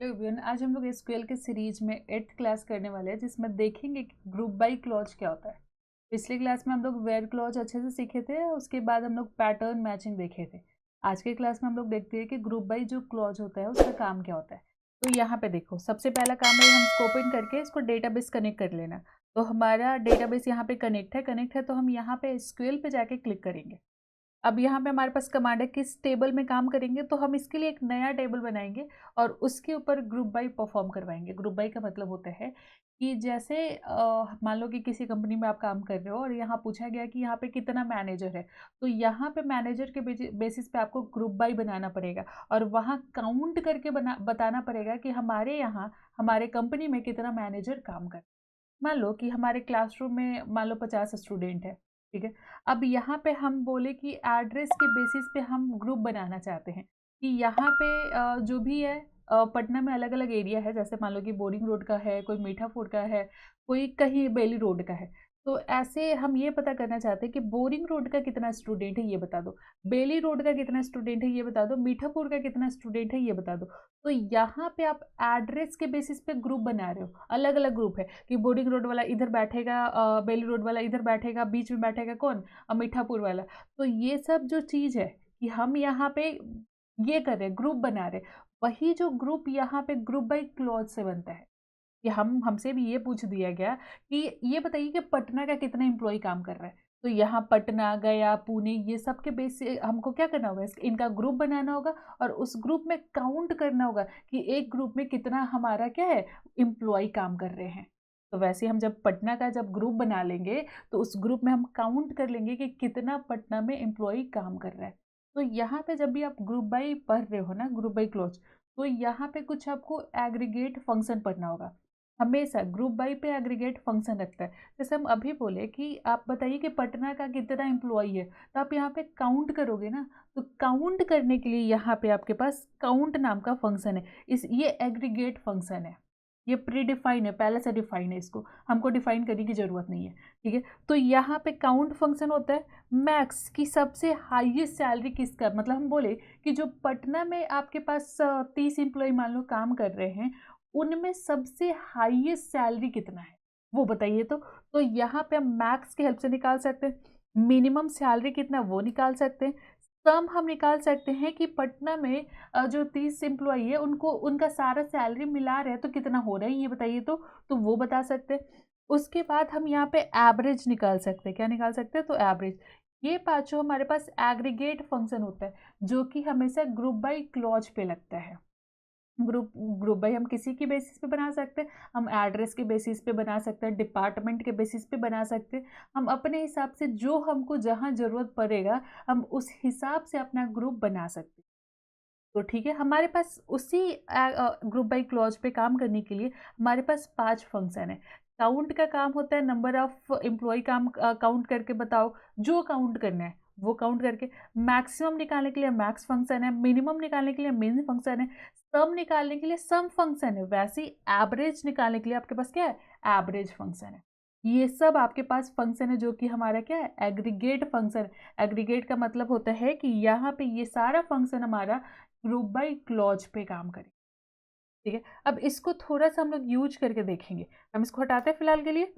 Hello everyone, आज हम लोग एसक्यूएल के सीरीज में 8th क्लास करने वाले हैं जिसमें देखेंगे कि ग्रुप बाई क्लॉज क्या होता है। पिछले क्लास में हम लोग वेयर क्लॉज अच्छे से सीखे थे, उसके बाद हम लोग पैटर्न मैचिंग देखे थे। आज के क्लास में हम लोग देखते हैं कि ग्रुप बाई जो क्लॉज होता है उसका काम क्या होता है। तो यहाँ पे देखो, सबसे पहला काम है हम इसको ओपन करके इसको डेटाबेस कनेक्ट कर लेना। तो हमारा डेटाबेस यहाँ पे कनेक्ट है तो हम यहाँ पे एसक्यूएल पे जाके क्लिक करेंगे। अब यहाँ पे हमारे पास कमांड है किस टेबल में काम करेंगे, तो हम इसके लिए एक नया टेबल बनाएंगे और उसके ऊपर ग्रुप बाई परफॉर्म करवाएंगे। ग्रुप बाई का मतलब होता है कि जैसे मान लो कि किसी कंपनी में आप काम कर रहे हो और यहाँ पूछा गया कि यहाँ पे कितना मैनेजर है, तो यहाँ पे मैनेजर के बेसिस पे आपको ग्रुप बाई बनाना पड़ेगा और वहाँ काउंट करके बताना पड़ेगा कि हमारे यहाँ हमारे कंपनी में कितना मैनेजर काम कर। मान लो कि हमारे क्लासरूम में मान लो 50 स्टूडेंट है, ठीक है। अब यहाँ पे हम बोले कि एड्रेस के बेसिस पे हम ग्रुप बनाना चाहते हैं कि यहाँ पे जो भी है, पटना में अलग अलग एरिया है, जैसे मान लो कि बोरिंग रोड का है, कोई मीठापुर का है, कोई कहीं बेली रोड का है। तो ऐसे हम ये पता करना चाहते हैं कि बोरिंग रोड का कितना स्टूडेंट है ये बता दो, बेली रोड का कितना स्टूडेंट है ये बता दो, मीठापुर का कितना स्टूडेंट है ये बता दो। तो यहाँ पे आप एड्रेस के बेसिस पे ग्रुप बना रहे हो, अलग अलग ग्रुप है कि बोरिंग रोड वाला इधर बैठेगा, बेली रोड वाला इधर बैठेगा, बीच में बैठेगा कौन, मीठापुर वाला। तो ये सब जो चीज़ है कि हम यहाँ पे ये कर रहे हैं, ग्रुप बना रहे हैं। वही जो ग्रुप यहाँ पे ग्रुप बाई क्लॉज से बनता है कि हमसे भी ये पूछ दिया गया कि ये बताइए कि पटना का कितना एम्प्लॉय काम कर रहा है। तो यहाँ पटना, गया, पुणे, ये सब के बेस से हमको क्या करना होगा, इनका ग्रुप बनाना होगा और उस ग्रुप में काउंट करना होगा कि एक ग्रुप में कितना हमारा क्या है, एम्प्लॉय काम कर रहे हैं। तो वैसे हम जब पटना का जब ग्रुप बना लेंगे तो उस ग्रुप में हम काउंट कर लेंगे कि कितना पटना में एम्प्लॉय काम कर रहा है। तो यहाँ पे जब भी आप ग्रुप बाई पढ़ रहे हो ना, ग्रुप बाई क्लोज, तो यहाँ पे कुछ आपको एग्रीगेट फंक्शन पढ़ना होगा। हमेशा ग्रुप बाई पे एग्रीगेट फंक्शन रखता है। जैसे हम अभी बोले कि आप बताइए कि पटना का कितना एम्प्लॉय है, तो आप यहाँ पे काउंट करोगे ना। तो काउंट करने के लिए यहाँ पे आपके पास काउंट नाम का फंक्शन है। ये एग्रीगेट फंक्शन है, ये प्री डिफाइन है, पहले से डिफाइन है, इसको हमको डिफाइन करने की जरूरत नहीं है, ठीक है। तो यहाँ पे काउंट फंक्शन होता है मैक्स की सबसे हाईएस्ट सैलरी किसका, मतलब हम बोले कि जो पटना में आपके पास 30 एम्प्लॉय मान लो काम कर रहे हैं, उनमें सबसे हाईएस्ट सैलरी कितना है वो बताइए। तो यहाँ पे हम मैक्स की हेल्प से निकाल सकते हैं, मिनिमम सैलरी कितना वो निकाल सकते हैं, सम हम निकाल सकते हैं कि पटना में जो 30 एम्प्लॉई है उनको उनका सारा सैलरी मिला रहे हैं तो कितना हो रहा है ये बताइए। तो वो बता सकते हैं। उसके बाद हम यहाँ पे एवरेज निकाल सकते हैं। क्या निकाल सकते हैं, तो एवरेज। ये पांचों हमारे पास एग्रीगेट फंक्शन होता है जो कि हमेशा ग्रुप बाई क्लॉज पे लगता है। ग्रुप ग्रुप बाई हम किसी की बेसिस पे बना सकते हैं, हम एड्रेस के बेसिस पे बना सकते हैं, डिपार्टमेंट के बेसिस पे बना सकते हैं। हम अपने हिसाब से जो हमको जहाँ ज़रूरत पड़ेगा हम उस हिसाब से अपना ग्रुप बना सकते हैं। तो ठीक है, हमारे पास उसी ग्रुप बाई क्लॉज पे काम करने के लिए हमारे पास 5 फंक्शन है। काउंट का काम होता है नंबर ऑफ एम्प्लॉय, काम काउंट करके बताओ जो काउंट करना है वो काउंट करके। मैक्सिमम निकालने के लिए मैक्स फंक्शन है, मिनिमम निकालने के लिए मिन फंक्शन है, सम निकालने के लिए सम फंक्शन है। वैसे ही एवरेज निकालने के लिए आपके पास क्या है, एवरेज फंक्शन है। ये सब आपके पास फंक्शन है जो कि हमारा क्या है, एग्रीगेट फंक्शन। एग्रीगेट का मतलब होता है कि यहाँ पे ये सारा फंक्शन हमारा ग्रुप बाई क्लॉज पे काम करें, ठीक है। अब इसको थोड़ा सा हम लोग यूज करके देखेंगे। हम इसको हटाते हैं फिलहाल के लिए।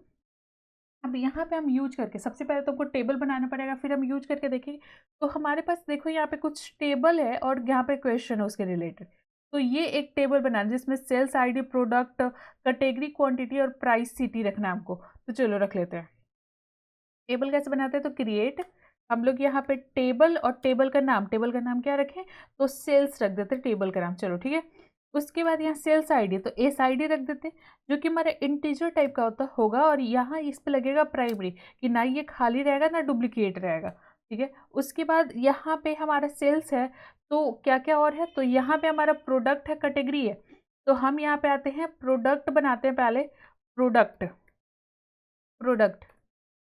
अब यहाँ पे हम यूज करके, सबसे पहले तो हमको टेबल बनाना पड़ेगा, फिर हम यूज करके देखेंगे। तो हमारे पास देखो यहाँ पे कुछ टेबल है और यहाँ पे क्वेश्चन है उसके रिलेटेड। तो ये एक टेबल बनाना जिसमें sales ID, product, category, quantity और प्राइस सिटी रखना हमको। तो चलो रख लेते हैं। टेबल कैसे बनाते हैं, तो क्रिएट, हम लोग यहाँ पे टेबल और टेबल का नाम क्या रखें, तो सेल्स रख देते टेबल का नाम, चलो ठीक है। उसके बाद यहाँ सेल्स आईडी, तो एस आईडी रख देते जो कि हमारा इंटीजर टाइप का होगा और यहाँ इस पे लगेगा प्राइमरी कि ना ये खाली रहेगा ना डुप्लीकेट रहेगा, ठीक है। उसके बाद यहाँ पे हमारा सेल्स है, तो क्या क्या और है, तो यहाँ पे हमारा प्रोडक्ट है, कैटेगरी है। तो हम यहाँ पे आते हैं, प्रोडक्ट बनाते हैं पहले, प्रोडक्ट, प्रोडक्ट,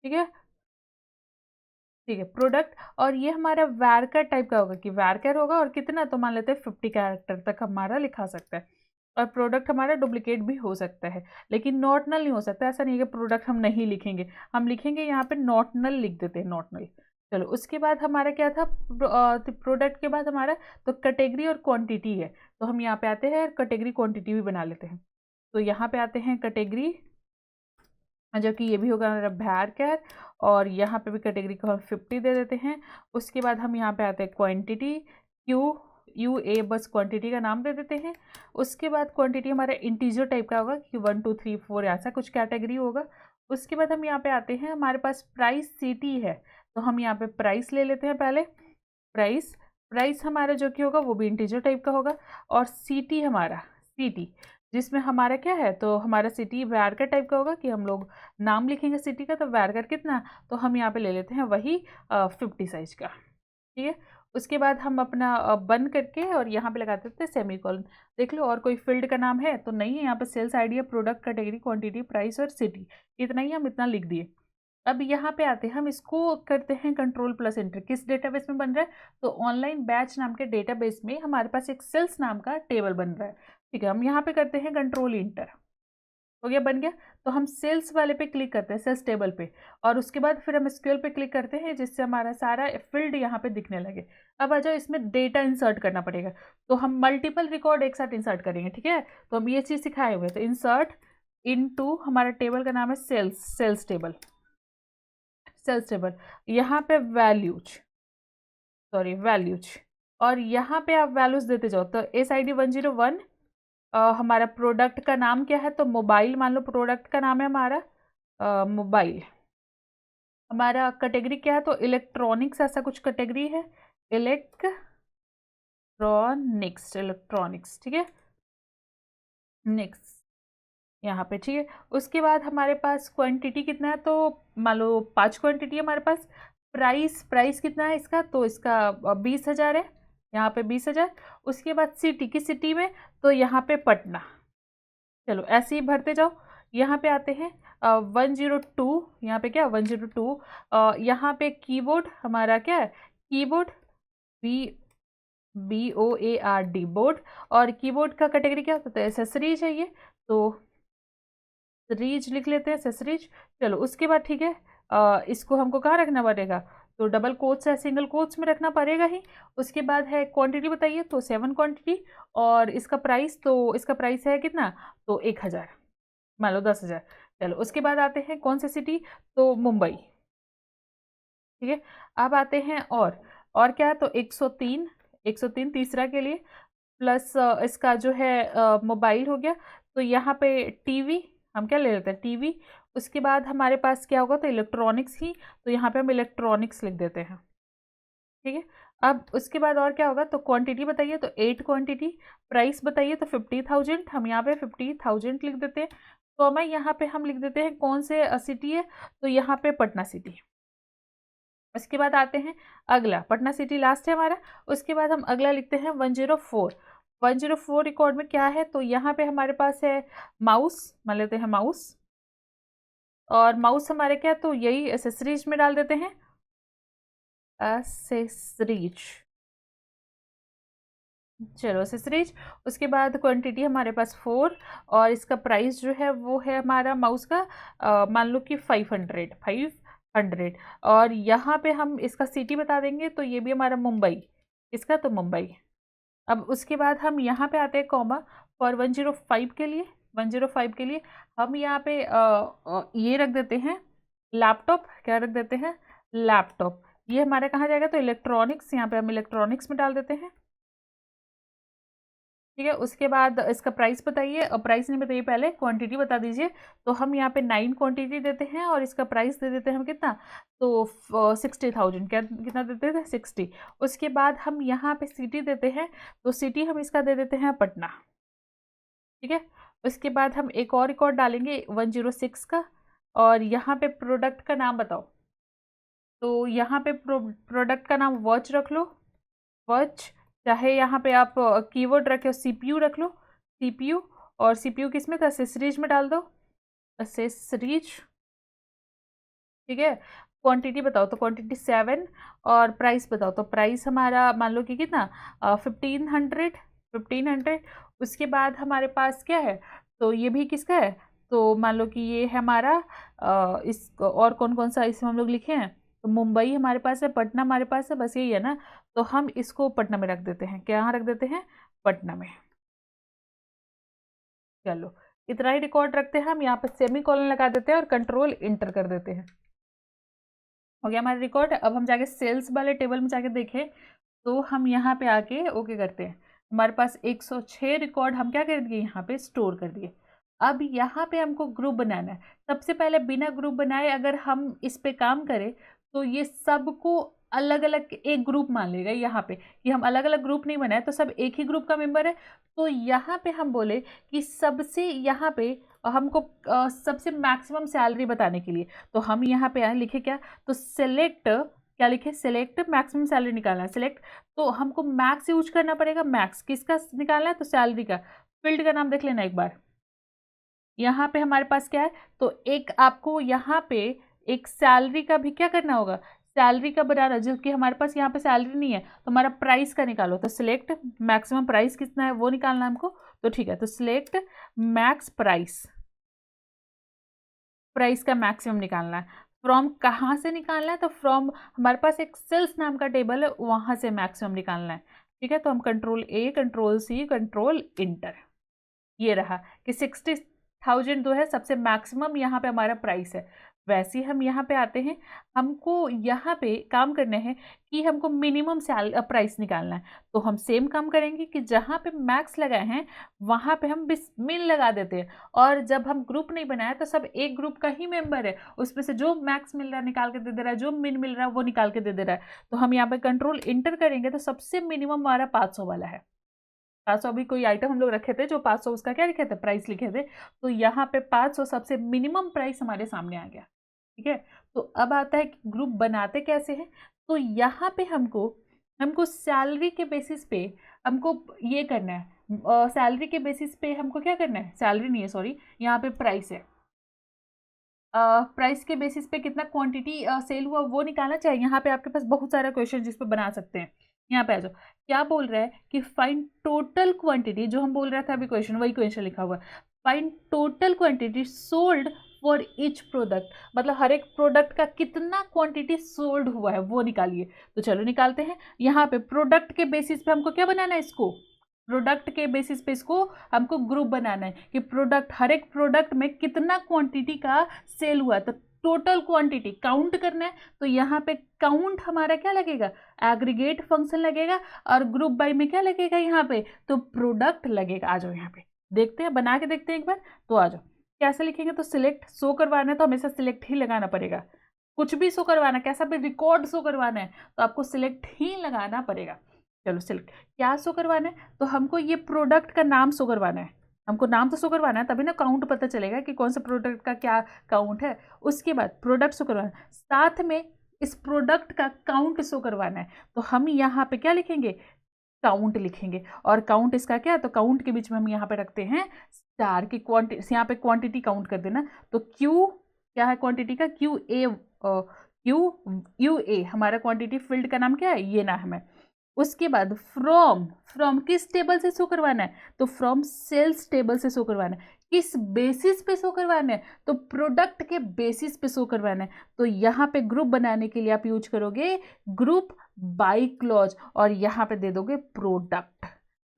ठीक है, ठीक है, प्रोडक्ट। और ये हमारा वैरकर टाइप का होगा कि वैरकर होगा और कितना, तो मान लेते हैं 50 कैरेक्टर तक हमारा लिखा सकता है। और प्रोडक्ट हमारा डुप्लीकेट भी हो सकता है, लेकिन नॉट नल नहीं हो सकता। ऐसा नहीं है कि प्रोडक्ट हम नहीं लिखेंगे, हम लिखेंगे यहाँ पे नॉट नल लिख देते हैं, नॉट नल। चलो उसके बाद हमारा क्या था, प्रोडक्ट के बाद हमारा तो कैटेगरी और क्वांटिटी है। तो हम यहाँ पे आते हैं कैटेगरी क्वांटिटी भी बना लेते हैं। तो यहाँ पे आते हैं कैटेगरी, जो कि ये भी होगा हमारा भैर केयर, और यहाँ पे भी कैटेगरी को हम 50 दे देते हैं। उसके बाद हम यहाँ पे आते हैं क्वांटिटी, QUA, बस क्वांटिटी का नाम दे देते हैं। उसके बाद क्वांटिटी हमारा इंटीजर टाइप का होगा कि 1 2 3 4 ऐसा कुछ कैटेगरी होगा। उसके बाद हम यहाँ पे आते हैं, हमारे पास प्राइस सिटी है, तो हम यहाँ पे प्राइस ले लेते हैं पहले। प्राइस हमारा जो कि होगा वो भी इंटीजर टाइप का होगा। और सिटी हमारा, सिटी जिसमें हमारा क्या है, तो हमारा सिटी वैरकर टाइप का होगा कि हम लोग नाम लिखेंगे सिटी का, तो वैरकर कितना, तो हम यहाँ पे ले लेते हैं वही 50 साइज का। ठीक है, उसके बाद हम अपना बंद करके और यहाँ पे लगा देते हैं सेमीकोलन। देख लो और कोई फील्ड का नाम है तो नहीं है, यहाँ पे sales idea, product, category, quantity, price और सिटी, इतना ही हम इतना लिख दिए। अब यहाँ पे आते हैं, हम इसको करते हैं कंट्रोल प्लस एंटर। किस डेटाबेस में बन रहा है, तो ऑनलाइन बैच नाम के डेटाबेस में हमारे पास एक सेल्स नाम का टेबल बन रहा है। ठीक है, हम यहाँ पे करते हैं कंट्रोल इंटर, हो गया, बन गया। तो हम सेल्स वाले पे क्लिक करते हैं, सेल्स टेबल पे, और उसके बाद फिर हम एसक्यूएल पे क्लिक करते हैं, जिससे हमारा सारा फील्ड यहाँ पे दिखने लगे। अब आ जाओ, इसमें डेटा इंसर्ट करना पड़ेगा, तो हम मल्टीपल रिकॉर्ड एक साथ इंसर्ट करेंगे। ठीक है, तो हम ये चीज़ सिखाए हुए, तो इंसर्ट इनटू, हमारा टेबल का नाम है सेल्स टेबल, यहाँ पे वैल्यूज, और यहाँ पे आप वैल्यूज देते जाओ। तो SID 101, हमारा प्रोडक्ट का नाम क्या है, तो मोबाइल, मान लो प्रोडक्ट का नाम है हमारा मोबाइल। हमारा कैटेगरी क्या है, तो इलेक्ट्रॉनिक्स, ऐसा कुछ कैटेगरी है, इलेक्ट्रॉनिक्स, ठीक है, नेक्स्ट यहाँ पे। ठीक है, उसके बाद हमारे पास क्वांटिटी कितना है, तो मान लो 5 क्वांटिटी है हमारे पास। प्राइस कितना है इसका, तो इसका 20,000 है, यहाँ पे 20,000। उसके बाद सिटी, किस सिटी में, तो यहाँ पे पटना। चलो ऐसे ही भरते जाओ। यहाँ पे आते हैं 102, यहाँ पे क्या 102, यहाँ पे कीबोर्ड हमारा क्या है, कीबोर्ड BOARD, बोर्ड। और कीबोर्ड का कैटेगरी क्या होता है, एसेसरीज है ये, तो रीज लिख लेते हैं, एसेसरीज। चलो उसके बाद ठीक है, इसको हमको कहाँ रखना पड़ेगा, तो डबल कोट्स है, सिंगल कोट्स में रखना पड़ेगा ही। उसके बाद है क्वांटिटी बताइए, तो 7 क्वांटिटी, और इसका प्राइस, तो इसका प्राइस है कितना, तो 1,000, मान लो 10,000। चलो उसके बाद आते हैं कौन सी सिटी, तो मुंबई। ठीक है, अब आते हैं और क्या है, तो 103 तीसरा के लिए, प्लस इसका जो है मोबाइल हो गया। तो यहाँ पे टीवी, हम क्या ले लेते हैं, टीवी। उसके बाद हमारे पास क्या होगा, तो इलेक्ट्रॉनिक्स ही, तो यहाँ पे हम इलेक्ट्रॉनिक्स लिख देते हैं। ठीक है, अब उसके बाद और क्या होगा, तो क्वांटिटी बताइए, तो 8 क्वांटिटी। प्राइस बताइए, तो 50,000, हम यहाँ पे 50,000 लिख देते हैं। तो हमें यहाँ पे हम लिख देते हैं कौन से सिटी है, तो यहाँ पे पटना सिटी। उसके बाद आते हैं अगला, पटना सिटी लास्ट है हमारा। उसके बाद हम अगला लिखते हैं 104 रिकॉर्ड में क्या है, तो यहाँ पे हमारे पास है माउस, मान लेते हैं माउस। और माउस हमारे क्या, तो यही एसेसरीज में डाल देते हैं, एसेसरीज। चलो एसेसरीज। उसके बाद क्वांटिटी हमारे पास 4, और इसका प्राइस जो है वो है हमारा माउस का मान लो कि 500। और यहाँ पे हम इसका सिटी बता देंगे, तो ये भी हमारा मुंबई, इसका तो मुंबई। अब उसके बाद हम यहाँ पे आते हैं कॉमा, फॉर 105 के लिए, 105 के लिए हम यहाँ पे ये रख देते हैं लैपटॉप, क्या रख देते हैं, लैपटॉप। ये हमारा कहाँ जाएगा, तो इलेक्ट्रॉनिक्स, यहाँ पे हम इलेक्ट्रॉनिक्स में डाल देते हैं। ठीक है, उसके बाद इसका प्राइस बताइए, और प्राइस नहीं बताइए, पहले क्वांटिटी बता दीजिए। तो हम यहाँ पे 9 क्वांटिटी देते हैं, और इसका प्राइस दे देते हैं हम कितना, तो 60,000, क्या कितना देते थे, 60। उसके बाद हम यहाँ पे सिटी देते हैं, तो सिटी हम इसका दे देते हैं पटना। ठीक है, उसके बाद हम एक और रिकॉर्ड डालेंगे 106 का, और यहाँ पे प्रोडक्ट का नाम बताओ। तो यहाँ पे प्रोडक्ट का नाम वॉच रख लो, वॉच। चाहे यहाँ पे आप कीवर्ड रखे, CPU रख लो, CPU। और CPU किस में था, एसेसरीज में डाल दो, एसेसरीज। ठीक है, क्वांटिटी बताओ, तो क्वांटिटी 7, और प्राइस बताओ, तो प्राइस हमारा मान लो कि कितना 1500। उसके बाद हमारे पास क्या है, तो ये भी किसका है, तो मान लो कि ये है हमारा इस, और कौन कौन सा इसमें हम लोग लिखे हैं, तो मुंबई हमारे पास है, पटना हमारे पास है, बस यही है ना। तो हम इसको पटना में रख देते हैं, क्या रख देते हैं, पटना में। चलो इतना ही रिकॉर्ड रखते हैं हम, यहाँ पे सेमी कॉलन लगा देते हैं और कंट्रोल इंटर कर देते हैं। हो गया हमारा रिकॉर्ड। अब हम जाके सेल्स वाले टेबल में जाके देखें तो हम यहाँ पे आके ओके करते हैं। हमारे पास 106 रिकॉर्ड हम क्या कर दिए, यहाँ पे स्टोर कर दिए। अब यहाँ पे हमको ग्रुप बनाना है। सबसे पहले बिना ग्रुप बनाए अगर हम इस पे काम करें तो ये सबको अलग अलग एक ग्रुप मान लेगा। यहाँ पे कि हम अलग अलग ग्रुप नहीं बनाए तो सब एक ही ग्रुप का मेंबर है। तो यहाँ पे हम बोले कि सबसे यहाँ पे हमको सबसे मैक्सिमम सैलरी बताने के लिए तो हम यहाँ पे आए, लिखे क्या, तो सेलेक्ट, क्या लिखे, सेलेक्ट मैक्सिमम सैलरी निकालना है। सेलेक्ट तो हमको मैक्स यूज करना पड़ेगा। मैक्स किसका निकालना है, तो सैलरी का। फील्ड का नाम देख लेना एक बार। यहाँ पे हमारे पास क्या है, तो एक आपको यहाँ पे एक सैलरी का भी क्या करना होगा, सैलरी का बनाना, जो कि हमारे पास यहाँ पे सैलरी नहीं है तो हमारा प्राइस का निकालो। तो सिलेक्ट मैक्सिमम प्राइस कितना है वो निकालना है हमको। तो ठीक है, तो सिलेक्ट मैक्स प्राइस, प्राइस का मैक्सिमम निकालना है। फ्रॉम कहाँ से निकालना है, तो फ्रॉम हमारे पास एक सेल्स नाम का टेबल है, वहाँ से मैक्सिमम निकालना है। ठीक है, तो हम कंट्रोल ए, कंट्रोल सी, कंट्रोल इंटर, ये रहा कि 60,000 जो है सबसे मैक्सिमम यहाँ पे हमारा प्राइस है। वैसे ही हम यहाँ पे आते हैं, हमको यहाँ पे काम करना है कि हमको मिनिमम प्राइस निकालना है। तो हम सेम काम करेंगे कि जहाँ पे मैक्स लगाए हैं वहाँ पे हम मिन लगा देते हैं। और जब हम ग्रुप नहीं बनाया तो सब एक ग्रुप का ही मेंबर है, उसमें से जो मैक्स मिल रहा है निकाल के दे दे रहा है, जो मिन मिल रहा है वो निकाल के दे दे रहा है। तो हम यहाँ पे कंट्रोल इंटर करेंगे तो सबसे मिनिमम हमारा 500 वाला है। 500 भी कोई आइटम हम लोग रखे थे जो 500 उसका क्या लिखे थे, प्राइस लिखे थे। तो यहाँ पे 500 सबसे मिनिमम प्राइस हमारे सामने आ गया। ठीक है, तो अब आता है कि ग्रुप बनाते कैसे हैं। तो यहाँ पे हमको हमको सैलरी के बेसिस पे हमको ये करना है। सैलरी के बेसिस पे हमको क्या करना है, सैलरी नहीं है सॉरी, यहाँ पे प्राइस है। प्राइस के बेसिस पे कितना क्वांटिटी सेल हुआ वो निकालना चाहिए। यहाँ पे आपके पास बहुत सारा क्वेश्चन जिस पे बना सकते हैं। यहाँ पे आ जाओ, क्या बोल रहा है कि फाइंड टोटल क्वांटिटी, जो हम बोल रहा था अभी क्वेश्चन, वही क्वेश्चन लिखा हुआ है। Find total quantity sold for each product, मतलब हर एक प्रोडक्ट का कितना क्वांटिटी सोल्ड हुआ है वो निकालिए। तो चलो निकालते हैं। यहाँ पे प्रोडक्ट के बेसिस पे हमको क्या बनाना है, इसको प्रोडक्ट के बेसिस पे इसको हमको ग्रुप बनाना है कि प्रोडक्ट, हर एक प्रोडक्ट में कितना क्वांटिटी का सेल हुआ है। तो टोटल क्वांटिटी काउंट करना है। तो यहाँ पे काउंट हमारा क्या लगेगा, एग्रीगेट फंक्शन लगेगा। और ग्रुप बाय में क्या लगेगा यहाँ पे, तो प्रोडक्ट लगेगा। आ जाओ यहाँ पे देखते हैं, बना के देखते हैं एक बार। तो आ जाओ, कैसे लिखेंगे, तो सिलेक्ट शो करवाना है तो हमेशा सिलेक्ट ही लगाना पड़ेगा। कुछ भी शो करवाना है, कैसा भी रिकॉर्ड शो करवाना है तो आपको सिलेक्ट ही लगाना पड़ेगा। चलो सिलेक्ट, क्या शो करवाना है, तो हमको ये प्रोडक्ट का नाम शो करवाना है। हमको नाम तो शो करवाना है, तभी ना काउंट पता चलेगा कि कौन सा प्रोडक्ट का क्या काउंट है। उसके बाद प्रोडक्ट शो करवाना है, साथ में इस प्रोडक्ट का काउंट शो करवाना है। तो हम यहाँ पे क्या लिखेंगे, काउंट लिखेंगे। और काउंट इसका क्या है, तो काउंट के बीच में हम यहाँ पे रखते हैं स्टार की क्वांटिटी, यहाँ पे क्वांटिटी काउंट कर देना। तो क्यू क्या है क्वांटिटी का, क्यू हमारा क्वांटिटी फील्ड का नाम क्या है, ये नाम है। उसके बाद फ्रॉम, फ्रॉम किस टेबल से शो करवाना है, तो फ्रॉम सेल्स टेबल से शो करवाना है। किस बेसिस पे शो करवाना है, तो प्रोडक्ट के बेसिस पे शो करवाना है। तो यहाँ पे ग्रुप बनाने के लिए आप यूज करोगे ग्रुप बाय क्लॉज और यहाँ पे दे दोगे प्रोडक्ट।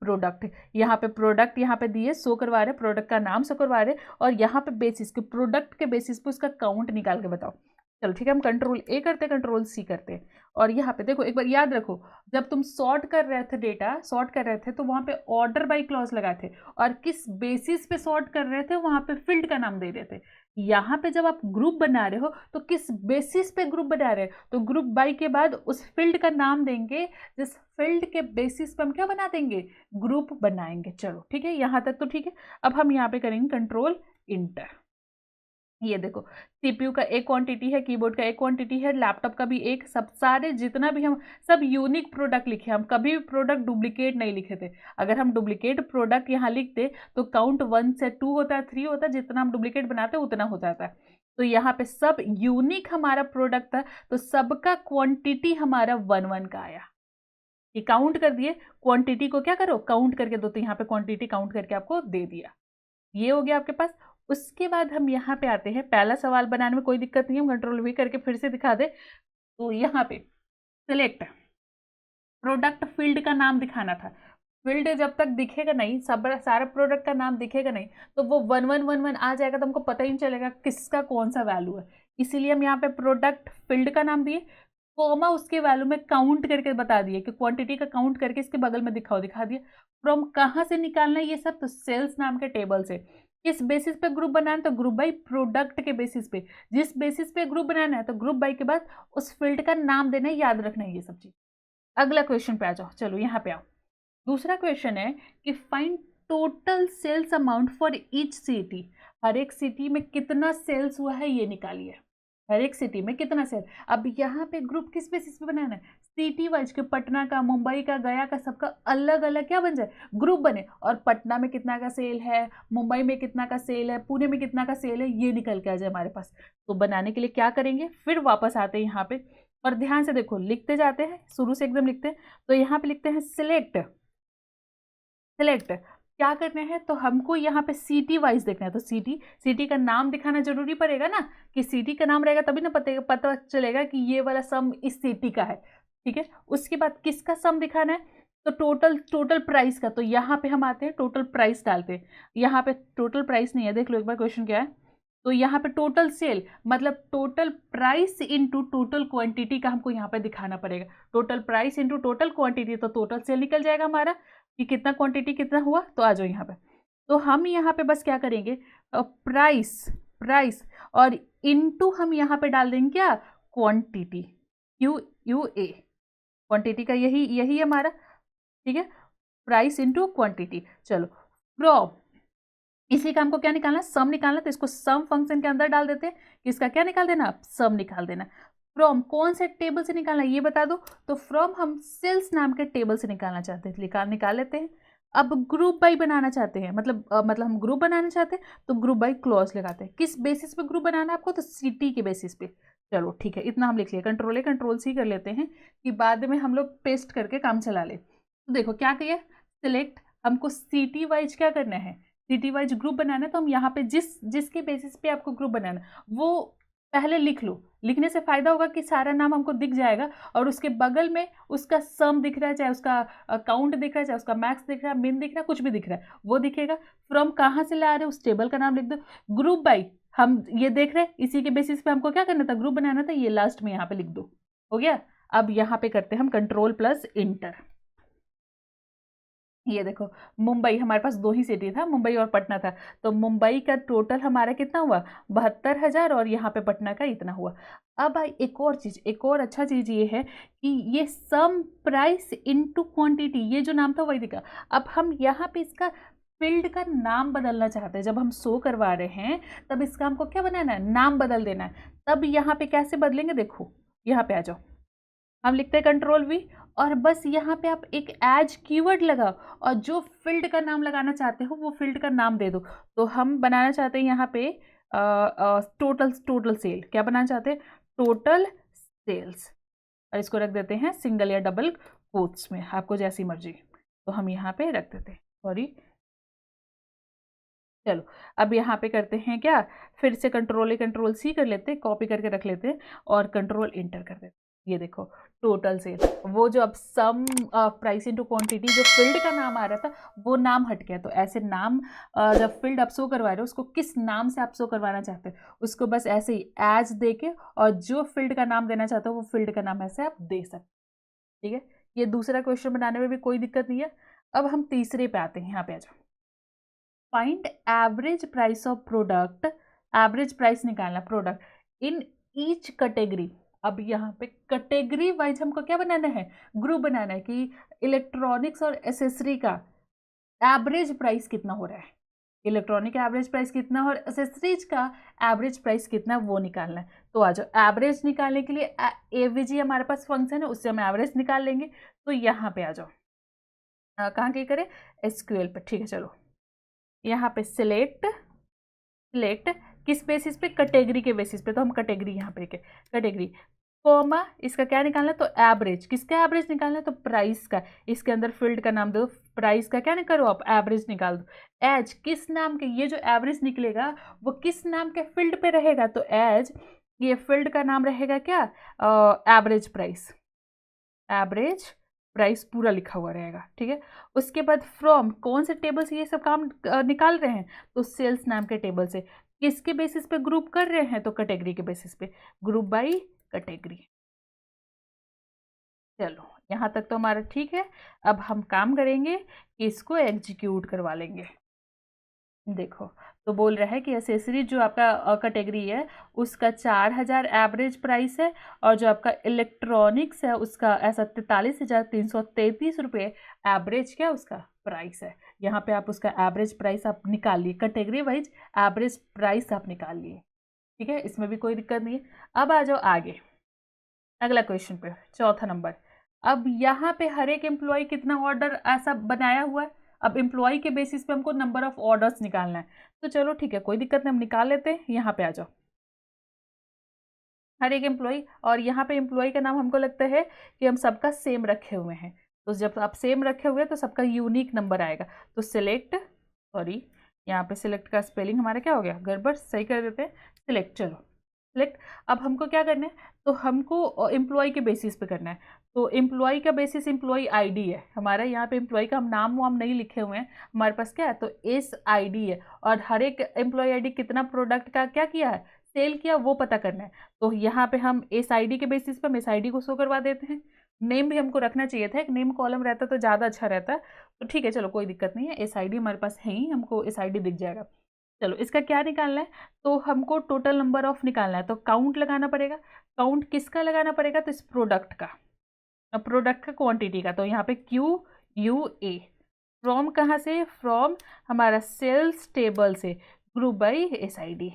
प्रोडक्ट यहाँ पे प्रोडक्ट यहाँ पे दिए शो करवा रहे, प्रोडक्ट का नाम शो करवा रहे, और यहाँ पे बेसिस के प्रोडक्ट के बेसिस पे उसका काउंट निकाल के बताओ। चलो ठीक है, हम कंट्रोल ए करते, कंट्रोल सी करते। और यहाँ पे देखो एक बार याद रखो, जब तुम सॉर्ट कर रहे थे, डेटा सॉर्ट कर रहे थे तो वहाँ पे ऑर्डर बाय क्लॉज लगाए थे, और किस बेसिस पे सॉर्ट कर रहे थे वहाँ पे फील्ड का नाम दे रहे थे। यहाँ पे जब आप ग्रुप बना रहे हो तो किस बेसिस पे ग्रुप बना रहे हो, तो ग्रुप बाय के बाद उस फील्ड का नाम देंगे, जिस फील्ड के बेसिस पे हम क्या बना देंगे, ग्रुप बनाएंगे। चलो ठीक है, यहाँ तक तो ठीक है। अब हम यहाँ पे करेंगे कंट्रोल इंटर। ये देखो, सीपीयू का एक क्वांटिटी है, कीबोर्ड का एक क्वांटिटी है, लैपटॉप का भी एक, सब सारे जितना भी हम सब यूनिक प्रोडक्ट लिखे। हम कभी भी प्रोडक्ट डुप्लीकेट नहीं लिखे थे। अगर हम डुप्लीकेट प्रोडक्ट यहाँ लिखते तो काउंट 1 से 2 होता है, 3 होता है, जितना हम डुप्लीकेट बनाते उतना हो जाता है। तो यहाँ पे सब यूनिक हमारा प्रोडक्ट था, तो सबका क्वांटिटी हमारा 1-1 का आया। ये काउंट कर दिए, क्वांटिटी को क्या करो, काउंट करके दो। तो यहाँ पे क्वांटिटी काउंट करके आपको दे दिया। ये हो गया आपके पास। उसके बाद हम यहाँ पे आते हैं, पहला सवाल बनाने में कोई दिक्कत नहीं है, हम कंट्रोल भी करके फिर से दिखा दे। तो यहाँ पे सिलेक्ट प्रोडक्ट फील्ड का नाम दिखाना था। फील्ड जब तक दिखेगा नहीं, सब सारा प्रोडक्ट का नाम दिखेगा नहीं, तो वो 1111 आ जाएगा, तो हमको पता ही नहीं चलेगा किसका कौन सा वैल्यू है। इसीलिए हम यहाँ पे प्रोडक्ट फील्ड का नाम दिए, कॉमा उसके वैल्यू में काउंट करके बता दिए कि क्वांटिटी का काउंट करके इसके बगल में दिखा दिया। फ्रॉम कहाँ से निकालना है ये सब, तो सेल्स नाम के टेबल से। किस बेसिस पे ग्रुप बनाना है, तो ग्रुप बाई प्रोडक्ट के बेसिस पे। जिस बेसिस पे ग्रुप बनाना है तो ग्रुप बाई के बाद उस फील्ड का नाम देना है, याद रखना है ये सब चीज। अगला क्वेश्चन पे आ जाओ, चलो यहाँ पे आओ। दूसरा क्वेश्चन है कि find total sales amount for each city. हर एक सिटी में कितना सेल्स हुआ है ये निकालिए। हर एक सिटी में कितना सेल। अब यहाँ पे ग्रुप किस बेसिस पे बनाना है, सिटी वाइज के, पटना का, मुंबई का, गया का, सबका अलग अलग क्या बन जाए, ग्रुप बने। और पटना में कितना का सेल है, मुंबई में कितना का सेल है, पुणे में कितना का सेल है, ये निकल के आ जाए हमारे पास। तो बनाने के लिए क्या करेंगे, फिर वापस आते हैं यहाँ पे, और ध्यान से देखो, लिखते जाते हैं, शुरू से एकदम लिखते हैं। तो यहाँ पे लिखते हैं सिलेक्ट। सिलेक्ट क्या करना है, तो हमको यहाँ पे सिटी वाइज देखना है। तो सिटी का नाम दिखाना जरूरी पड़ेगा ना, कि सिटी का नाम रहेगा तभी ना पता चलेगा कि ये वाला सम इस सिटी का है। ठीक है, उसके बाद किसका सम दिखाना है, तो टोटल प्राइस का। तो यहाँ पे हम आते हैं, टोटल प्राइस डालते हैं। यहाँ पे टोटल प्राइस नहीं है, देख लो एक बार क्वेश्चन क्या है। तो यहाँ पे टोटल सेल मतलब total price into total quantity का हमको यहाँ पे दिखाना पड़ेगा। Total price into total quantity, तो टोटल सेल निकल जाएगा हमारा कि कितना क्वांटिटी कितना हुआ। तो आ जाओ यहाँ पे, तो हम यहाँ पे बस क्या करेंगे, प्राइस और इनटू हम यहाँ पे डाल देंगे क्या, क्वांटिटी, QUA, क्वांटिटी का यही हमारा। ठीक है, प्राइस इनटू क्वांटिटी। चलो फ्रॉम, इसी का हमको क्या निकालना है, सम निकालना। तो इसको सम फंक्शन के अंदर डाल देते हैं, इसका क्या निकाल देना, सम निकाल देना। फ्रॉम कौन से टेबल से निकालना ये बता दो, तो फ्रॉम हम सेल्स नाम के टेबल से निकालना चाहते हैं, निकाल लेते हैं। अब ग्रुप बाई बनाना चाहते हैं, मतलब हम ग्रुप बनाना चाहते हैं, तो ग्रुप बाई क्लॉज लगाते हैं। किस बेसिस पे ग्रुप बनाना है आपको, तो सिटी के बेसिस पे। चलो ठीक है, इतना हम लिख लिया, कंट्रोल C कर लेते हैं कि बाद में हम लोग पेस्ट करके काम चला ले। तो देखो क्या किया, सिलेक्ट, हमको सिटी वाइज क्या करना है, सिटी वाइज ग्रुप बनाना है। तो हम यहाँ पे जिसके बेसिस पे आपको ग्रुप बनाना है वो पहले लिख लो। लिखने से फायदा होगा कि सारा नाम हमको दिख जाएगा, और उसके बगल में उसका सम दिख रहा है, चाहे उसका काउंट दिख रहा है, चाहे उसका मैक्स दिख रहा है, मिन दिख रहा है, कुछ भी दिख रहा है वो दिखेगा। फ्रॉम कहाँ से ला रहे हो, उस टेबल का नाम लिख दो। ग्रुप बाई हम ये देख रहे हैं, इसी के बेसिस पे हमको क्या करना था, ग्रुप बनाना था, ये लास्ट में यहाँ पे लिख दो, हो गया। अब यहाँ पे करते हैं हम कंट्रोल+इंटर। ये देखो, मुंबई हमारे पास दो ही सिटी था, मुंबई और पटना था। तो मुंबई का टोटल हमारा कितना हुआ, 72,000, और यहाँ पे पटना का इतना हुआ। अब एक और अच्छा चीज ये है कि ये सम प्राइस इनटू क्वांटिटी, ये जो नाम था वही दिखा। अब हम यहाँ पे इसका फील्ड का नाम बदलना चाहते हैं, जब हम शो करवा रहे हैं तब इसका हमको क्या बनाना है, नाम बदल देना है। तब यहाँ पे कैसे बदलेंगे, देखो यहाँ पे आ जाओ, हम लिखते हैं कंट्रोल+V, और बस यहाँ पे आप एक एज कीवर्ड लगाओ, और जो फील्ड का नाम लगाना चाहते हो वो फील्ड का नाम दे दो। तो हम बनाना चाहते हैं यहाँ पे टोटल सेल, क्या बनाना चाहते हैं, टोटल सेल्स, और इसको रख देते हैं सिंगल या डबल कोट्स में, आपको जैसी मर्जी। तो हम यहाँ पे रख देते हैं, सॉरी। चलो अब यहाँ पे करते हैं क्या, फिर से कंट्रोल+C कर लेते हैं, कॉपी करके रख लेते हैं, और कंट्रोल+इंटर कर देते हैं। ये देखो टोटल सेल, वो जो अब सम प्राइस इनटू क्वांटिटी जो फील्ड का नाम आ रहा था वो नाम हट गया। तो ऐसे नाम जब फील्ड आप शो करवा रहे हो, उसको किस नाम से आप शो करवाना चाहते हैं, उसको बस ऐसे ही एज दे के, और जो फील्ड का नाम देना चाहते हो वो फील्ड का नाम ऐसे आप दे सकते। ठीक है, ये दूसरा क्वेश्चन बनाने में भी कोई दिक्कत नहीं है। अब हम तीसरे पे आते हैं, यहाँ पे आ जाओ, find average price of product, average price निकालना प्रोडक्ट इन ईच कैटेगरी। अब यहाँ पे कैटेगरी वाइज हमको क्या बनाना है, ग्रुप बनाना है कि इलेक्ट्रॉनिक्स और एसेसरी का एवरेज प्राइस कितना हो रहा है, इलेक्ट्रॉनिक एवरेज प्राइस कितना और एसेसरीज का एवरेज प्राइस कितना, वो निकालना है। तो आ जाओ, एवरेज निकालने के लिए एवीजी हमारे पास फंक्शन है, उससे हम एवरेज निकाल लेंगे। तो यहाँ पे आ जाओ, कहाँ की करें, SQL पे। ठीक है, चलो यहाँ पे सिलेक्ट किस बेसिस पे, कैटेगरी के बेसिस पे। तो हम कैटेगरी यहाँ पे कैटेगरी कॉमा, इसका क्या निकालना है, तो एवरेज, किसका एवरेज निकालना है, तो प्राइस का। इसके अंदर फील्ड का नाम दो, प्राइस का क्या करो आप, एवरेज निकाल दो। एज किस नाम के, ये जो एवरेज निकलेगा वो किस नाम के फील्ड पे रहेगा, तो एज ये फील्ड का नाम रहेगा क्या, एवरेज प्राइस, एवरेज प्राइस पूरा लिखा हुआ रहेगा, ठीक है। उसके बाद फ्रॉम, कौन से टेबल से ये सब काम निकाल रहे हैं, तो सेल्स नाम के टेबल से। किसके बेसिस पे ग्रुप कर रहे हैं, तो कैटेगरी के बेसिस पे, ग्रुप बाय कैटेगरी। चलो यहाँ तक तो हमारा ठीक है। अब हम काम करेंगे कि इसको एग्जीक्यूट करवा लेंगे। देखो, तो बोल रहा है कि एसेसरीज जो आपका कैटेगरी है उसका 4000 एवरेज प्राइस है, और जो आपका इलेक्ट्रॉनिक्स है उसका ऐसा 43,333 रुपये एवरेज क्या उसका प्राइस है। यहाँ पे आप उसका एवरेज प्राइस आप निकाल लिए, कैटेगरी वाइज एवरेज प्राइस आप निकाल लिए, ठीक है, इसमें भी कोई दिक्कत नहीं है। अब आ जाओ आगे अगला क्वेश्चन पे, चौथा नंबर। अब यहाँ पे हर एक एम्प्लॉय कितना ऑर्डर ऐसा बनाया हुआ है, अब एम्प्लॉय के बेसिस पे हमको नंबर ऑफ ऑर्डर्स निकालना है। तो चलो ठीक है, कोई दिक्कत नहीं, हम निकाल लेते हैं। यहाँ पे आ जाओ, हर एक एम्प्लॉय, और यहाँ पे एम्प्लॉय का नाम हमको लगता है कि हम सबका सेम रखे हुए हैं, तो जब आप सेम रखे हुए हैं तो सबका यूनिक नंबर आएगा। तो सिलेक्ट, सॉरी यहाँ पे सिलेक्ट का स्पेलिंग हमारा क्या हो गया, गड़बड़, सही कर देते हैं, सिलेक्ट। चलो सिलेक्ट। अब हमको क्या करना है, तो हमको एम्प्लॉय के बेसिस पे करना है। तो एम्प्लॉय का बेसिस एम्प्लॉय आईडी है हमारा, यहाँ पे एम्प्लॉय का हम नाम वाम नहीं लिखे हुए हैं, हमारे पास क्या है, तो एस आईडी है, और हर एक एम्प्लॉय आईडी कितना प्रोडक्ट का क्या किया है, सेल किया, वो पता करना है। तो यहाँ पे हम एस आईडी के बेसिस पे हम एस आईडी को शो करवा देते हैं। नेम भी हमको रखना चाहिए था, एक नेम कॉलम रहता तो ज़्यादा अच्छा रहता, तो ठीक है चलो कोई दिक्कत नहीं है, एस आईडी हमारे पास है ही, हमको एस आईडी दिख जाएगा। चलो इसका क्या निकालना है, तो हमको टोटल नंबर ऑफ निकालना है, तो काउंट लगाना पड़ेगा। काउंट किसका लगाना पड़ेगा, तो इस प्रोडक्ट का, प्रोडक्ट का क्वांटिटी का। तो यहाँ पे क्यू यू ए, फ्रॉम कहाँ से, फ्रॉम हमारा सेल्स टेबल से, group by S I D.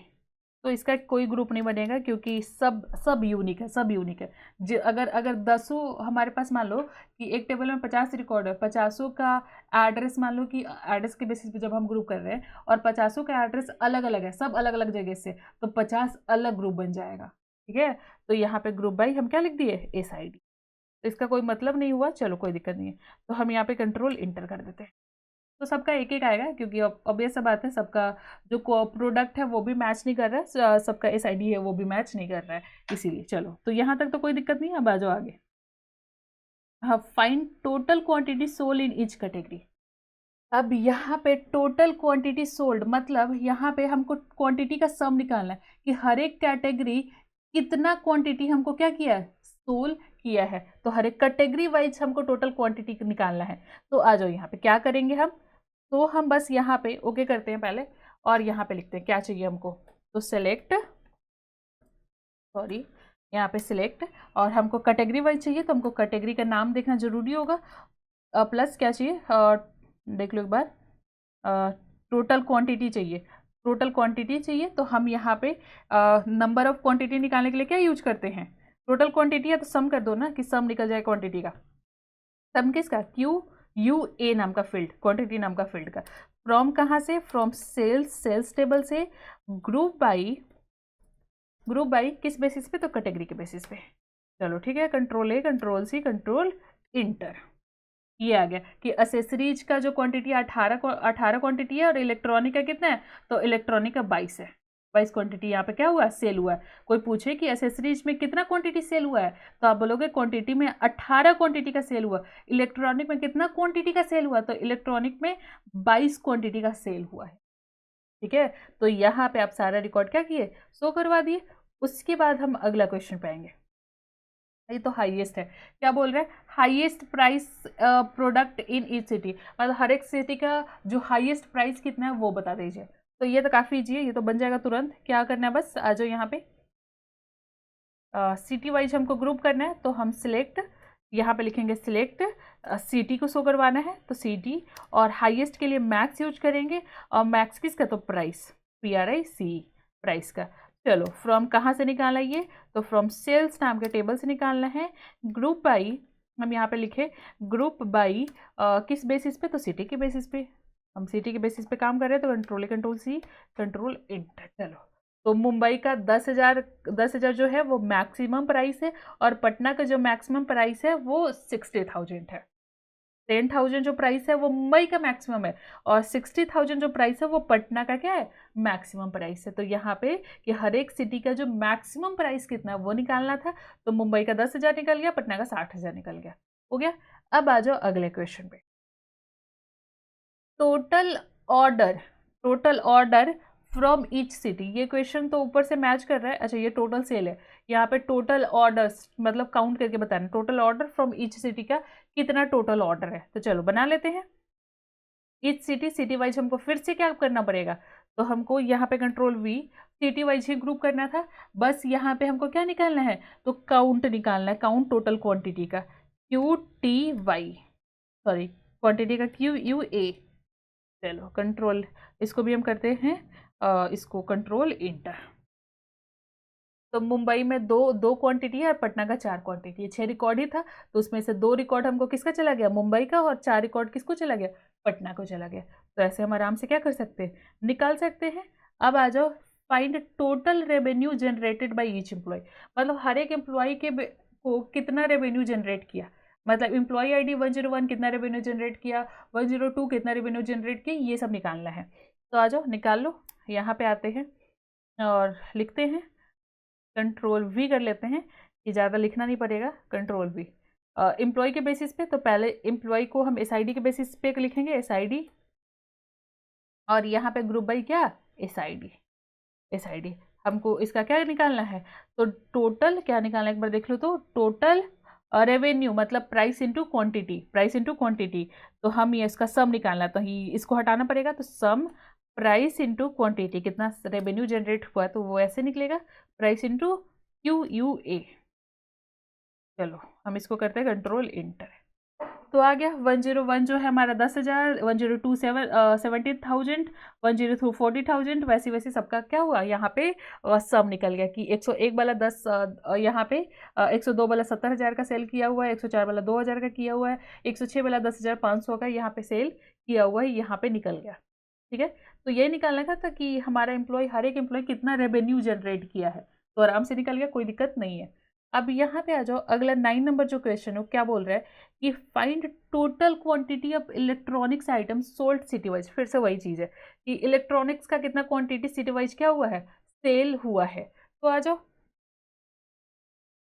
तो इसका कोई ग्रुप नहीं बनेगा क्योंकि सब सब यूनिक है, सब यूनिक है। अगर अगर 10 हमारे पास, मान लो कि एक टेबल में 50 रिकॉर्ड है, 50 का एड्रेस, मान लो कि एड्रेस के बेसिस पे जब हम ग्रुप कर रहे हैं और 50 का एड्रेस अलग अलग है, सब अलग अलग जगह से, तो 50 अलग ग्रुप बन जाएगा, ठीक है। तो यहाँ पे ग्रुप बाई हम क्या लिख दिए, एस आई डी। तो इसका कोई मतलब नहीं हुआ, चलो कोई दिक्कत नहीं है। तो हम यहाँ पे कंट्रोल इंटर कर देते हैं, तो सबका एक एक आएगा, क्योंकि अब ये सब बात है, सबका जो प्रोडक्ट है वो भी मैच नहीं कर रहा है, सबका एस आई डी है वो भी मैच नहीं कर रहा है, इसीलिए। चलो तो यहाँ तक तो कोई दिक्कत नहीं है, अब आ जाओ आगे। हाँ, find total quantity sold in each category. अब यहाँ पे टोटल क्वांटिटी सोल्ड मतलब यहाँ पे हमको क्वांटिटी का सम निकालना है कि हर एक कैटेगरी कितना क्वांटिटी हमको क्या किया है, सोल किया है। तो हर एक कैटेगरी वाइज हमको टोटल क्वांटिटी निकालना है। तो आ जाओ यहाँ पे क्या करेंगे हम, तो हम बस यहाँ पे ओके करते हैं पहले, और यहाँ पे लिखते हैं क्या चाहिए हमको, तो सेलेक्ट, सॉरी यहाँ पे सिलेक्ट, और हमको कैटेगरी वाइज चाहिए, तो हमको कैटेगरी का नाम देखना जरूरी होगा, प्लस क्या चाहिए, देख लो एक बार, टोटल क्वांटिटी चाहिए, टोटल क्वांटिटी चाहिए। तो हम यहाँ पे नंबर ऑफ क्वांटिटी निकालने के लिए क्या यूज करते हैं, टोटल क्वांटिटी है तो सम कर दो ना, कि सम निकल जाए क्वांटिटी का। सम किसका, क्यू यू ए नाम का फील्ड, क्वांटिटी नाम का फील्ड का। फ्रॉम कहाँ से, फ्रॉम सेल्स, सेल्स टेबल से, ग्रुप बाई, ग्रुप बाई किस बेसिस पे, तो कैटेगरी के बेसिस पे। चलो ठीक है, कंट्रोल ए, कंट्रोल सी, कंट्रोल इंटर, ये आ गया कि एसेसरीज का जो क्वांटिटी 18 क्वांटिटी है, और इलेक्ट्रॉनिक का कितना है, तो इलेक्ट्रॉनिक का 22 है, 22 क्वांटिटी यहाँ पे क्या हुआ, सेल हुआ है। कोई पूछे कि एसेसरीज में कितना क्वांटिटी सेल हुआ है, तो आप बोलोगे क्वांटिटी में 18 क्वांटिटी का सेल हुआ। इलेक्ट्रॉनिक में कितना क्वांटिटी का सेल हुआ, तो इलेक्ट्रॉनिक में 22 क्वांटिटी का सेल हुआ है, ठीक है। तो यहाँ पे आप सारा रिकॉर्ड क्या किए, शो करवा दिए। उसके बाद हम अगला क्वेश्चन पे आएंगे। ये तो हाईएस्ट है, क्या बोल रहे हैं, highest price product in each city, मतलब हर एक सिटी का जो हाईएस्ट प्राइस कितना है वो बता दीजिए। तो ये तो काफ़ी इजी है, ये तो बन जाएगा तुरंत। क्या करना है, बस आ जाओ यहाँ पे, सिटी वाइज हमको ग्रुप करना है, तो हम सिलेक्ट, यहाँ पे लिखेंगे सिलेक्ट, सिटी को शो करवाना है तो सिटी, और हाईएस्ट के लिए मैक्स यूज करेंगे, और मैक्स किसका, तो प्राइस, PRIC, प्राइस का। चलो फ्रॉम कहाँ से निकालना है ये, तो फ्रॉम सेल्स नाम के टेबल से निकालना है। ग्रुप बाई हम यहाँ पे लिखे, ग्रुप बाई किस बेसिस पे, तो सिटी के बेसिस पे, हम सिटी के बेसिस पे काम कर रहे हैं, तो कंट्रोल सी, कंट्रोल इंटर। चलो तो मुंबई का 10,000 जो है वो मैक्सिमम प्राइस है, और पटना का जो मैक्सिमम प्राइस है वो 60,000 है। 10,000 जो प्राइस है वो मुंबई का मैक्सिमम है, और 60,000 जो प्राइस है वो पटना का क्या है, मैक्सिमम प्राइस है। तो यहाँ पे कि हर एक सिटी का जो मैक्सिमम प्राइस कितना है वो निकालना था। तो मुंबई का 10,000 निकल गया, पटना का 60,000 निकल गया, हो गया। अब आ जाओ अगले क्वेश्चन पे। Total order, total order from each city, ये क्वेश्चन तो ऊपर से मैच कर रहा है। अच्छा, ये टोटल सेल है, यहाँ पे टोटल ऑर्डर्स मतलब काउंट करके बताना, total order from each city का कितना टोटल ऑर्डर है। तो चलो बना लेते हैं। ईच सिटी, सिटी वाइज हमको फिर से क्या करना पड़ेगा, तो हमको यहाँ पे control we, city wise he group करना था। बस यहाँ पे हमको क्या निकालना है, तो काउंट निकालना है, काउंट टोटल क्वांटिटी का, Q T Y, sorry quantity का क्यू यू ए। चलो कंट्रोल, इसको भी हम करते हैं इसको कंट्रोल इंटर। तो मुंबई में दो दो क्वांटिटी है और पटना का 4 क्वांटिटी है, 6 रिकॉर्ड ही था। तो उसमें से 2 रिकॉर्ड हमको किसका चला गया, मुंबई का, और 4 रिकॉर्ड किसको चला गया, पटना को चला गया। तो ऐसे हम आराम से क्या कर सकते हैं, निकाल सकते हैं। अब आ जाओ, find total revenue generated by each employ, मतलब हर एक एम्प्लॉय के को कितना रेवेन्यू जनरेट किया, मतलब एम्प्लॉय आईडी 101 कितना रेवेन्यू जनरेट किया, 102 कितना रेवेन्यू जनरेट किया, ये सब निकालना है। तो आ जाओ निकाल लो, यहाँ पे आते हैं और लिखते हैं, कंट्रोल वी कर लेते हैं कि ज़्यादा लिखना नहीं पड़ेगा, कंट्रोल वी। एम्प्लॉय के बेसिस पे, तो पहले एम्प्लॉय को हम एसआईडी के बेसिस पे लिखेंगे, एसआईडी, और यहाँ पे ग्रुप बाई क्या, एसआईडी, एसआईडी। हमको इसका क्या निकालना है, तो टोटल क्या निकालना है एक बार देख लो, तो टोटल रेवेन्यू मतलब price into quantity, price into quantity. तो हम ये इसका सम निकालना है, तो ही इसको हटाना पड़ेगा, तो सम प्राइस इंटू क्वांटिटी, कितना रेवेन्यू जनरेट हुआ है, तो वो ऐसे निकलेगा, price into Q U A. चलो हम इसको करते हैं कंट्रोल इंटर। तो आ गया 101 जो है हमारा 10,000, 102 17,000, 102 40,000, वैसे वैसे सबका क्या हुआ यहाँ पे सब निकल गया कि 101 वाला 10 यहाँ पे 102 वाला 70,000 का सेल किया हुआ है, 104 वाला 2,000 का किया हुआ है, 106 वाला 10,500 का यहाँ पे सेल किया हुआ है, यहाँ पे निकल गया। ठीक है, तो ये निकालना था कि हमारा एम्प्लॉय, हर एक एम्प्लॉय कितना रेवेन्यू जनरेट किया है, तो आराम से निकल गया, कोई दिक्कत नहीं है। अब यहाँ पे आ जाओ, अगला 9 नंबर जो क्वेश्चन है वो क्या बोल रहा है कि find total quantity of electronics item sold city wise. फिर से वही चीज़ है कि इलेक्ट्रॉनिक्स का कितना क्वांटिटी सिटी वाइज क्या हुआ है, सेल हुआ है। तो आ जाओ,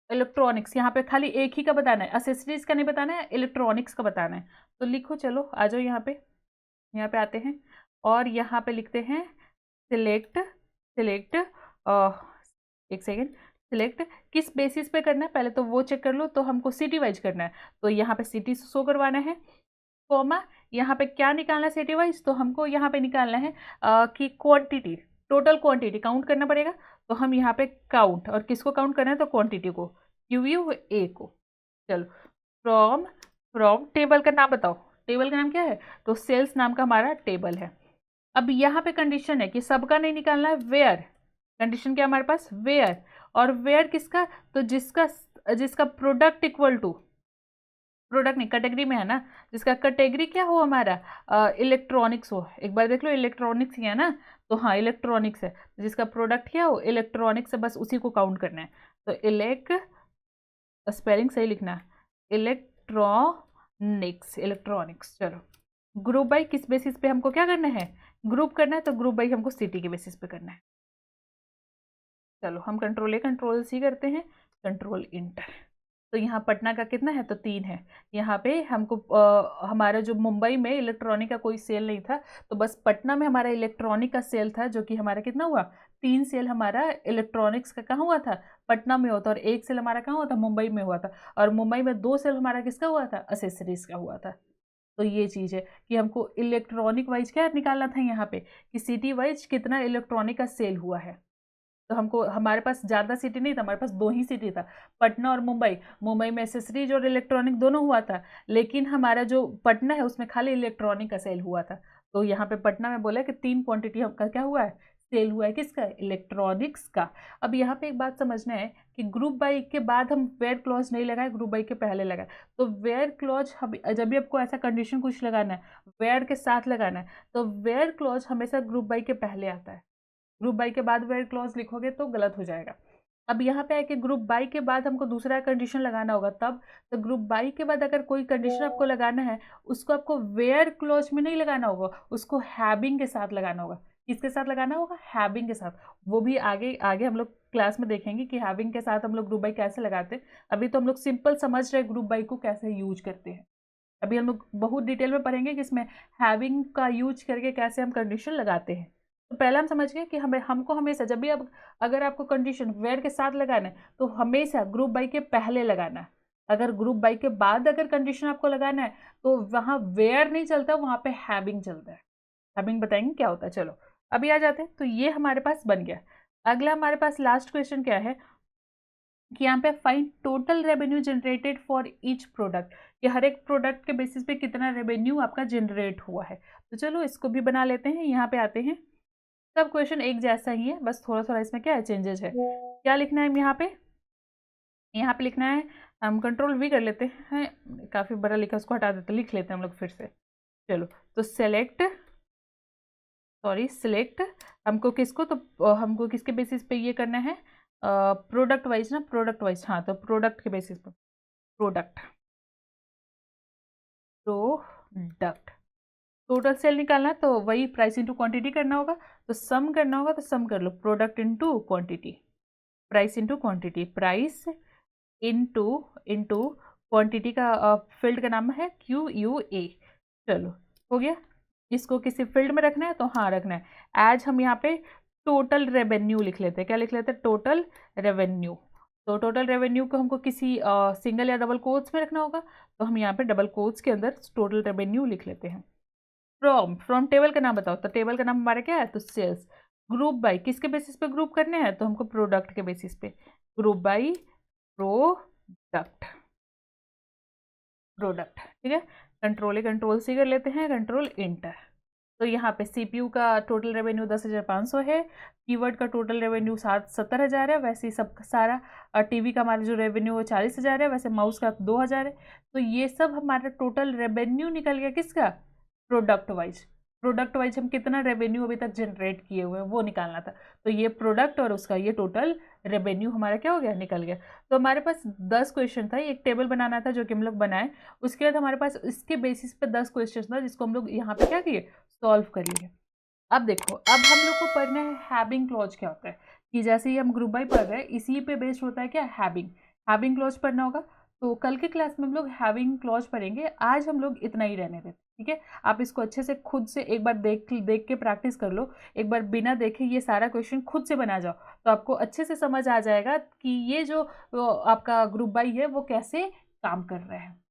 इलेक्ट्रॉनिक्स यहाँ पे खाली एक ही का बताना है, असेसरीज का नहीं बताना है, इलेक्ट्रॉनिक्स का बताना है। तो लिखो, चलो आ जाओ यहाँ पे आते हैं और यहाँ पे लिखते हैं सिलेक्ट, सिलेक्ट, एक सेकेंड, सिलेक्ट किस बेसिस पे करना है पहले तो वो चेक कर लो। तो हमको सिटी वाइज करना है, तो यहाँ पे सिटी शो करवाना है, कॉमा यहाँ पे क्या निकालना है सिटी वाइज, तो हमको यहाँ पे निकालना है कि क्वांटिटी, टोटल क्वांटिटी काउंट करना पड़ेगा। तो हम यहाँ पे काउंट, और किसको काउंट करना है, तो क्वांटिटी को, क्यू यू ए को। चलो फ्रॉम, फ्रॉम टेबल का नाम बताओ, टेबल का नाम क्या है, तो सेल्स नाम का हमारा टेबल है। अब यहाँ पे कंडीशन है कि सबका नहीं निकालना है, वेयर, कंडीशन क्या हमारे पास, वेयर, और वेयर किसका, तो जिसका, जिसका प्रोडक्ट इक्वल टू, प्रोडक्ट नहीं कैटेगरी में है ना, जिसका कैटेगरी क्या हो हमारा, इलेक्ट्रॉनिक्स हो। एक बार देख लो, इलेक्ट्रॉनिक्स ही है ना, तो हाँ इलेक्ट्रॉनिक्स है, जिसका प्रोडक्ट क्या हो, इलेक्ट्रॉनिक्स है, बस उसी को काउंट करना है। तो स्पेलिंग सही लिखना, इलेक्ट्रॉनिक्स, इलेक्ट्रॉनिक्स। चलो ग्रुप बाई किस बेसिस पे हमको क्या करना है, ग्रुप करना है, तो ग्रुप बाई हमको सिटी के बेसिस पे करना है। चलो हम कंट्रोल ए कंट्रोल सी करते हैं, कंट्रोल इंटर। तो यहाँ पटना का कितना है, तो 3 है। यहाँ पे हमको हमारा जो मुंबई में इलेक्ट्रॉनिक का कोई सेल नहीं था, तो बस पटना में हमारा इलेक्ट्रॉनिक का सेल था, जो कि हमारा कितना हुआ, 3 सेल हमारा इलेक्ट्रॉनिक्स का कहाँ हुआ था, पटना में हुआ था, और 1 सेल हमारा कहाँ हुआ था, मुंबई में हुआ था। और मुंबई में 2 सेल हमारा किसका हुआ था, असेसरीज का हुआ था। तो ये चीज़ है कि हमको इलेक्ट्रॉनिक वाइज क्या निकालना था यहाँ पे, कि सिटी वाइज कितना इलेक्ट्रॉनिक का सेल हुआ है। तो हमको, हमारे पास ज़्यादा सिटी नहीं था, हमारे पास 2 ही सिटी था, पटना और मुंबई। मुंबई में एसेसरीज और इलेक्ट्रॉनिक दोनों हुआ था, लेकिन हमारा जो पटना है उसमें खाली इलेक्ट्रॉनिक का सेल हुआ था। तो यहाँ पे पटना में बोला कि 3 क्वांटिटी हमका क्या हुआ है, सेल हुआ है, किसका, इलेक्ट्रॉनिक्स का। अब यहाँ पे एक बात समझना है कि ग्रुप बाई के बाद हम वेयर क्लॉज नहीं लगाए, ग्रुप बाई के पहले लगाए। तो वेयर क्लॉज हम जब भी आपको ऐसा कंडीशन कुछ लगाना है, वेयर के साथ लगाना है, तो वेयर क्लॉज हमेशा ग्रुप बाई के पहले आता है। ग्रुप बाई के बाद वेयर क्लॉज लिखोगे तो गलत हो जाएगा। अब यहाँ पे है कि ग्रुप बाई के बाद हमको दूसरा कंडीशन लगाना होगा तब, तो ग्रुप बाई के बाद अगर कोई कंडीशन आपको लगाना है उसको आपको वेयर क्लॉज में नहीं लगाना होगा, उसको हैविंग के साथ लगाना होगा। किसके साथ लगाना होगा? हैविंग के साथ। वो भी आगे आगे हम लोग क्लास में देखेंगे कि हैविंग के साथ हम लोग ग्रुप बाई कैसे लगाते हैं। अभी तो हम लोग सिंपल समझ रहे हैं ग्रुप बाई को कैसे यूज करते हैं। अभी हम लोग बहुत डिटेल में पढ़ेंगे कि इसमें हैविंग का यूज करके कैसे हम कंडीशन लगाते हैं। तो पहला हम समझ गए कि हमको हमेशा जब भी अब अगर आपको कंडीशन वेयर के साथ लगाना है तो हमेशा ग्रुप बाई के पहले लगाना है। अगर ग्रुप बाई के बाद अगर कंडीशन आपको लगाना है तो वहां वेयर नहीं चलता, वहां पे हैविंग चलता है। हैविंग बताएंगे क्या होता है। चलो अभी आ जाते हैं। तो ये हमारे पास बन गया। अगला हमारे पास लास्ट क्वेश्चन क्या है कि यहाँ पे find total revenue generated for each product, कि हर एक प्रोडक्ट के बेसिस पे कितना रेवेन्यू आपका जनरेट हुआ है। तो चलो इसको भी बना लेते हैं। यहाँ पे आते हैं। सब क्वेश्चन एक जैसा ही है, बस थोड़ा थोड़ा इसमें क्या है चेंजेस है। क्या लिखना है यहाँ पे लिखना है, हम कंट्रोल वी कर लेते हैं, काफ़ी बड़ा लिखा उसको हटा देते, लिख लेते हैं हम लोग फिर से। चलो तो सिलेक्ट हमको किसको, तो हमको किसके बेसिस पे ये करना है, प्रोडक्ट वाइज ना, प्रोडक्ट वाइज। हाँ तो प्रोडक्ट के बेसिस पे, प्रोडक्ट टोटल सेल निकालना है तो वही प्राइस इंटू क्वांटिटी करना होगा। तो सम करना होगा तो सम कर लो, product into quantity, price into quantity, price into into quantity का फील्ड का नाम है QUA। चलो हो गया। इसको किसी फील्ड में रखना है तो हाँ रखना है। आज हम यहाँ पे टोटल रेवेन्यू लिख लेते हैं। क्या लिख लेते हैं? Total revenue. तो टोटल रेवेन्यू को हमको किसी सिंगल या डबल कोट्स में रखना होगा, तो हम यहाँ पे डबल कोट्स के अंदर टोटल रेवेन्यू लिख लेते हैं। फ्रॉम टेबल का नाम बताओ, तो टेबल का नाम हमारा क्या है? तो सेल्स। ग्रुप बाय किसके बेसिस पे ग्रुप करने हैं? तो हमको प्रोडक्ट के बेसिस पे, ग्रुप बाय प्रोडक्ट, ठीक है। कंट्रोल सी कर लेते हैं, कंट्रोल इंटर। तो यहाँ पे CPU का टोटल रेवेन्यू 10,500 है, कीवर्ड का टोटल रेवेन्यू 70,000 है, वैसे ही सब सारा टीवी का हमारा जो रेवेन्यू है 40,000 है, वैसे माउस का 2,000 है। तो ये सब हमारा टोटल रेवेन्यू निकल गया किसका? प्रोडक्ट वाइज हम कितना रेवेन्यू अभी तक जनरेट किए हुए हैं वो निकालना था। तो ये प्रोडक्ट और उसका ये टोटल रेवेन्यू हमारा क्या हो गया? निकल गया। तो हमारे पास 10 क्वेश्चन था, एक टेबल बनाना था जो कि हम लोग बनाए। उसके बाद हमारे पास इसके बेसिस पे 10 क्वेश्चन था जिसको हम लोग यहाँ पे क्या किए? सॉल्व कर लिए। अब देखो, अब हम लोग को पढ़ना है हैविंग क्लॉज क्या होता है, कि जैसे ही हम ग्रुप बाय पढ़ रहे हैं इसी पे बेस्ड होता है क्या? हैविंग क्लॉज पढ़ना होगा। तो कल के क्लास में हम लोग हैविंग क्लॉज पढ़ेंगे, आज हम लोग इतना ही रहने देते, ठीक है। आप इसको अच्छे से खुद से एक बार देख के प्रैक्टिस कर लो, एक बार बिना देखे ये सारा क्वेश्चन खुद से बना जाओ, तो आपको अच्छे से समझ आ जाएगा कि ये जो आपका ग्रुप बाय है वो कैसे काम कर रहा है।